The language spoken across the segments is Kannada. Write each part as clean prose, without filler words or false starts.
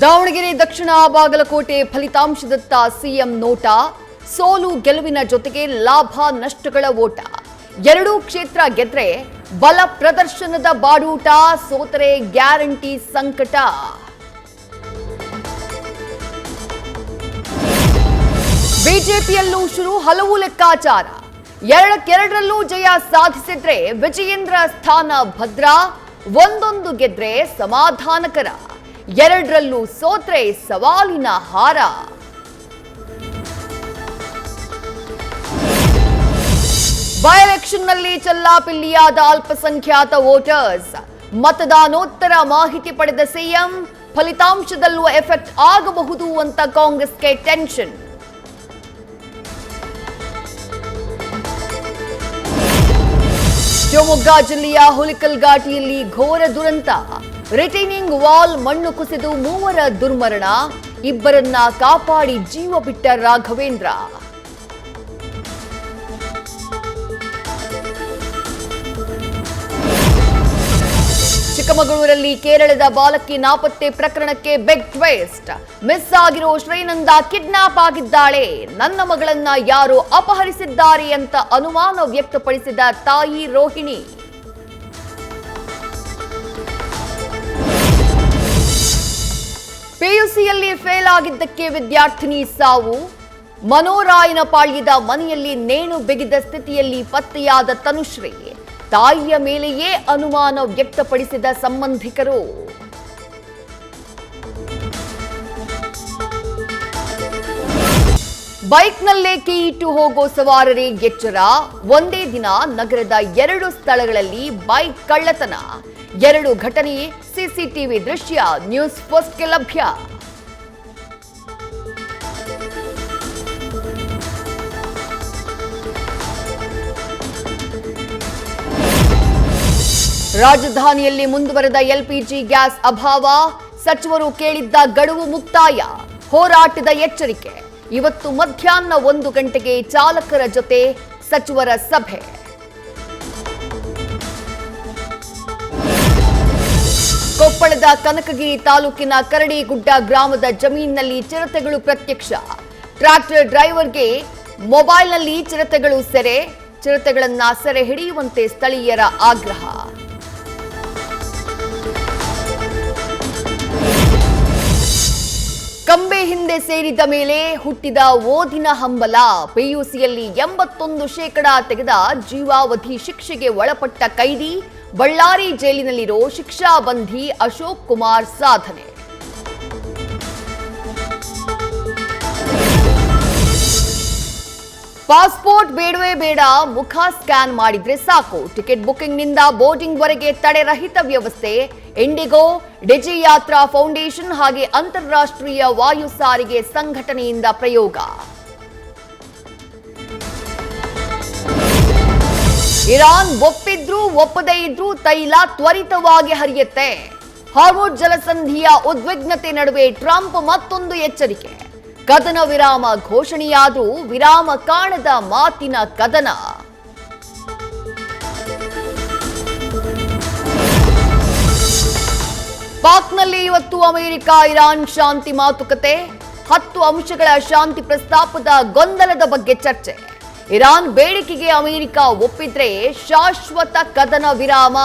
ದಾವಣಗೆರೆ ದಕ್ಷಿಣ ಬಾಗಲಕೋಟೆ ಫಲಿತಾಂಶದತ್ತ ಸಿಎಂ ನೋಟ, ಸೋಲು ಗೆಲುವಿನ ಜೊತೆಗೆ ಲಾಭ ನಷ್ಟಗಳ ಓಟ. ಎರಡೂ ಕ್ಷೇತ್ರ ಗೆದ್ರೆ ಬಲ ಪ್ರದರ್ಶನದ ಬಾಡೂಟ, ಸೋತರೆ ಗ್ಯಾರಂಟಿ ಸಂಕಟ. ಬಿಜೆಪಿಯಲ್ಲೂ ಶುರು ಹಲವು ಲೆಕ್ಕಾಚಾರ. ಎರಡರಲ್ಲೂ ಜಯ ಸಾಧಿಸಿದ್ರೆ ವಿಜಯೇಂದ್ರ ಸ್ಥಾನ ಭದ್ರ, ಒಂದೊಂದು ಗೆದ್ರೆ ಸಮಾಧಾನಕರ. ಎರಡರಲ್ಲೂ ಸೋತ್ರೆ ಸವಾಲಿನ ಹಾರ. ಬೈ ಎಲೆಕ್ಷನ್ನಲ್ಲಿ ಚೆಲ್ಲಾಪಿಲ್ಲಿಯಾದ ಅಲ್ಪಸಂಖ್ಯಾತ ವೋಟರ್ಸ್. ಮತದಾನೋತ್ತರ ಮಾಹಿತಿ ಪಡೆದ ಸಿಎಂ, ಫಲಿತಾಂಶದಲ್ಲೂ ಎಫೆಕ್ಟ್ ಆಗಬಹುದು ಅಂತ ಕಾಂಗ್ರೆಸ್ಗೆ ಟೆನ್ಷನ್. ಶಿವಮೊಗ್ಗ ಜಿಲ್ಲೆಯ ಹುಲಿಕಲ್ ಘಾಟಿಯಲ್ಲಿ ಘೋರ ದುರಂತ. ರಿಟೈನಿಂಗ್ ವಾಲ್ ಮಣ್ಣು ಕುಸಿದು ಮೂವರ ದುರ್ಮರಣ, ಇಬ್ಬರನ್ನ ಕಾಪಾಡಿ ಜೀವ ಬಿಟ್ಟ ರಾಘವೇಂದ್ರ. ಚಿಕ್ಕಮಗಳೂರಲ್ಲಿ ಕೇರಳದ ಬಾಲಕಿ ನಾಪತ್ತೆ ಪ್ರಕರಣಕ್ಕೆ ಬಿಗ್ ಟ್ವಿಸ್ಟ್. ಮಿಸ್ ಆಗಿರೋ ಶ್ರೀನಂದ ಕಿಡ್ನಾಪ್ ಆಗಿದ್ದಾಳೆ, ನನ್ನ ಮಗಳನ್ನ ಯಾರೋ ಅಪಹರಿಸಿದ್ದಾರೆ ಅಂತ ಅನುಮಾನ ವ್ಯಕ್ತಪಡಿಸಿದ ತಾಯಿ ರೋಹಿಣಿ. ಪಿಯುಸಿಯಲ್ಲಿ ಫೇಲ್ ಆಗಿದ್ದಕ್ಕೆ ವಿದ್ಯಾರ್ಥಿನಿ ಸಾವು. ಮನೋರಾಯನಪಾಳ್ಯದ ಮನೆಯಲ್ಲಿ ನೇಣು ಬಿಗಿದ ಸ್ಥಿತಿಯಲ್ಲಿ ಪತ್ತೆಯಾದ ತನುಶ್ರೀ. ತಾಯಿಯ ಮೇಲೆಯೇ ಅನುಮಾನ ವ್ಯಕ್ತಪಡಿಸಿದ ಸಂಬಂಧಿಕರು. ಬೈಕ್ನಲ್ಲೇ ಕೀ ಇಟ್ಟು ಹೋಗೋ ಸವಾರರೇ ಎಚ್ಚರ. ಒಂದೇ ದಿನ ನಗರದ 2 ಸ್ಥಳಗಳಲ್ಲಿ ಬೈಕ್ ಕಳ್ಳತನ. 2 ಘಟನೆ ಸಿಸಿಟಿವಿ ದೃಶ್ಯ ನ್ಯೂಸ್ ಫಸ್ಟ್ಗೆ ಲಭ್ಯ. ರಾಜಧಾನಿಯಲ್ಲಿ ಮುಂದುವರೆದ ಎಲ್ಪಿಜಿ ಗ್ಯಾಸ್ ಅಭಾವ. ಸಚಿವರು ಕೇಳಿದ್ದ ಗಡುವು ಮುಕ್ತಾಯ. ಹೋರಾಟದ ಎಚ್ಚರಿಕೆ. ಇವತ್ತು ಮಧ್ಯಾಹ್ನ 1 ಗಂಟೆಗೆ ಚಾಲಕರ ಜೊತೆ ಸಚಿವರ ಸಭೆ. ಕೊಪ್ಪಳದ ಕನಕಗಿರಿ ತಾಲೂಕಿನ ಕರಡಿಗುಡ್ಡ ಗ್ರಾಮದ ಜಮೀನಿನಲ್ಲಿ ಚಿರತೆಗಳು ಪ್ರತ್ಯಕ್ಷ. ಟ್ರ್ಯಾಕ್ಟರ್ ಡ್ರೈವರ್ಗೆ ಮೊಬೈಲ್ನಲ್ಲಿ ಚಿರತೆಗಳು ಸೆರೆ. ಚಿರತೆಗಳನ್ನ ಸೆರೆ ಹಿಡಿಯುವಂತೆ ಸ್ಥಳೀಯರ ಆಗ್ರಹ. ಕಂಬೆ ಹಿಂದೆ ಸೇರಿದ ಮೇಲೆ ಹುಟ್ಟಿದ ಓದಿನ ಹಂಬಲ. ಪಿಯುಸಿಯಲ್ಲಿ 81% ತೆಗೆದ ಜೀವಾವಧಿ ಶಿಕ್ಷೆಗೆ ಒಳಪಟ್ಟ ಕೈದಿ. ಬಳ್ಳಾರಿ ಜೈಲಿನಲ್ಲಿರೋ ಶಿಕ್ಷಾಬಂಧಿ ಅಶೋಕ್ ಕುಮಾರ್ ಸಾಧನೆ. ಪಾಸ್ಪೋರ್ಟ್ ಬೇಡವೇ ಬೇಡ, ಮುಖ ಸ್ಕ್ಯಾನ್ ಮಾಡಿದ್ರೆ ಸಾಕು. ಟಿಕೆಟ್ ಬುಕಿಂಗ್ನಿಂದ ಬೋರ್ಡಿಂಗ್ ವರೆಗೆ ತಡೆರಹಿತ ವ್ಯವಸ್ಥೆ. ಇಂಡಿಗೋ, ಡಿಜಿ ಯಾತ್ರಾ ಫೌಂಡೇಶನ್ ಹಾಗೆ ಅಂತಾರಾಷ್ಟ್ರೀಯ ವಾಯು ಸಾರಿಗೆ ಸಂಘಟನೆಯಿಂದ ಪ್ರಯೋಗ. ಇರಾನ್ ಒಪ್ಪಿದ್ರೂ ಒಪ್ಪದೇ ಇದ್ರೂ ತೈಲ ತ್ವರಿತವಾಗಿ ಹರಿಯುತ್ತೆ. ಹಾರ್ಮುಜ್ ಜಲಸಂಧಿಯ ಉದ್ವಿಗ್ನತೆ ನಡುವೆ ಟ್ರಂಪ್ ಮತ್ತೊಂದು ಎಚ್ಚರಿಕೆ. ಕದನ ವಿರಾಮ ಘೋಷಣೆಯಾದರೂ ವಿರಾಮ ಕಾಣದ ಮಾತಿನ ಕದನ. ಪಾಕ್ನಲ್ಲಿ ಇವತ್ತು ಅಮೆರಿಕ ಇರಾನ್ ಶಾಂತಿ ಮಾತುಕತೆ. 10 ಅಂಶಗಳ ಶಾಂತಿ ಪ್ರಸ್ತಾಪದ ಗೊಂದಲದ ಬಗ್ಗೆ ಚರ್ಚೆ. ಇರಾನ್ ಬೇಡಿಕೆಗೆ ಅಮೆರಿಕ ಒಪ್ಪಿದ್ರೆ ಶಾಶ್ವತ ಕದನ ವಿರಾಮ.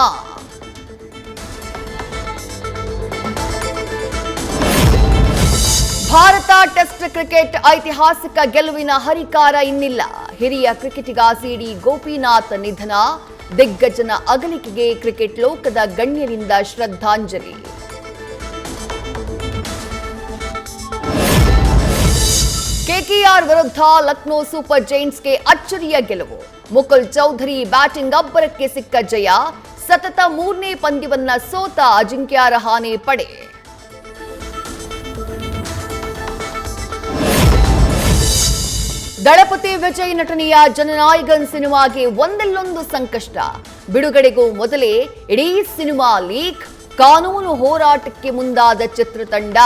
ಭಾರತ ಟೆಸ್ಟ್ ಕ್ರಿಕೆಟ್ ಐತಿಹಾಸಿಕ ಗೆಲುವಿನ ಹರಿಕಾರ ಇನ್ನಿಲ್ಲ. ಹಿರಿಯ ಕ್ರಿಕೆಟಿಗ ಸಿಡಿ ಗೋಪಿನಾಥ್ ನಿಧನ. ದಿಗ್ಗಜನ ಅಗಲಿಕೆಗೆ ಕ್ರಿಕೆಟ್ ಲೋಕದ ಗಣ್ಯರಿಂದ ಶ್ರದ್ಧಾಂಜಲಿ. ಕೆಕೆಆರ್ ವಿರುದ್ಧ ಲಕ್ನೋ ಸೂಪರ್ ಜೈಂಟ್ಸ್ಗೆ ಅಚ್ಚರಿಯ ಗೆಲುವು. ಮುಕುಲ್ ಚೌಧರಿ ಬ್ಯಾಟಿಂಗ್ ಅಬ್ಬರಕ್ಕೆ ಸಿಕ್ಕ ಜಯ. ಸತತ 3ನೇ ಪಂದ್ಯವನ್ನ ಸೋತ ಅಜಿಂಕ್ಯ ರಹಾನೆ ಪಡೆ. ದಳಪತಿ ವಿಜಯ್ ನಟನೆಯ ಜನನಾಯಕನ್ ಸಿನಿಮಾಗೆ ಒಂದಲ್ಲೊಂದು ಸಂಕಷ್ಟ. ಬಿಡುಗಡೆಗೂ ಮೊದಲೇ ಇಡೀ ಸಿನಿಮಾ ಲೀಕ್. ಕಾನೂನು ಹೋರಾಟಕ್ಕೆ ಮುಂದಾದ ಚಿತ್ರತಂಡ.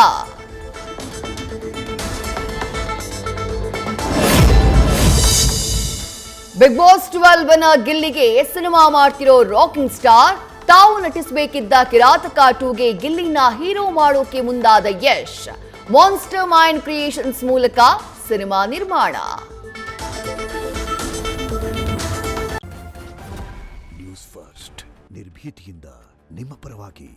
ಬಿಗ್ ಬಾಸ್ 12 ಗಿಲ್ಲಿಗೆ ಸಿನಿಮಾ ಮಾಡ್ತಿರೋ ರಾಕಿಂಗ್ ಸ್ಟಾರ್. ತಾವು ನಟಿಸಬೇಕಿದ್ದ ಕಿರಾತಕ 2ಗೆ ಗಿಲ್ಲಿನ ಹೀರೋ ಮಾಡೋಕೆ ಮುಂದಾದ ಯಶ್. ಮಾನ್ಸ್ಟರ್ ಮೈಂಡ್ ಕ್ರಿಯೇಷನ್ಸ್ ಮೂಲಕ ಸಿನಿಮಾ ನಿರ್ಮಾಣ. ನ್ಯೂಸ್ ಫಸ್ಟ್ ನಿರ್ಭೀತಿಯಿಂದ ನಿಮ್ಮ ಪರವಾಗಿ.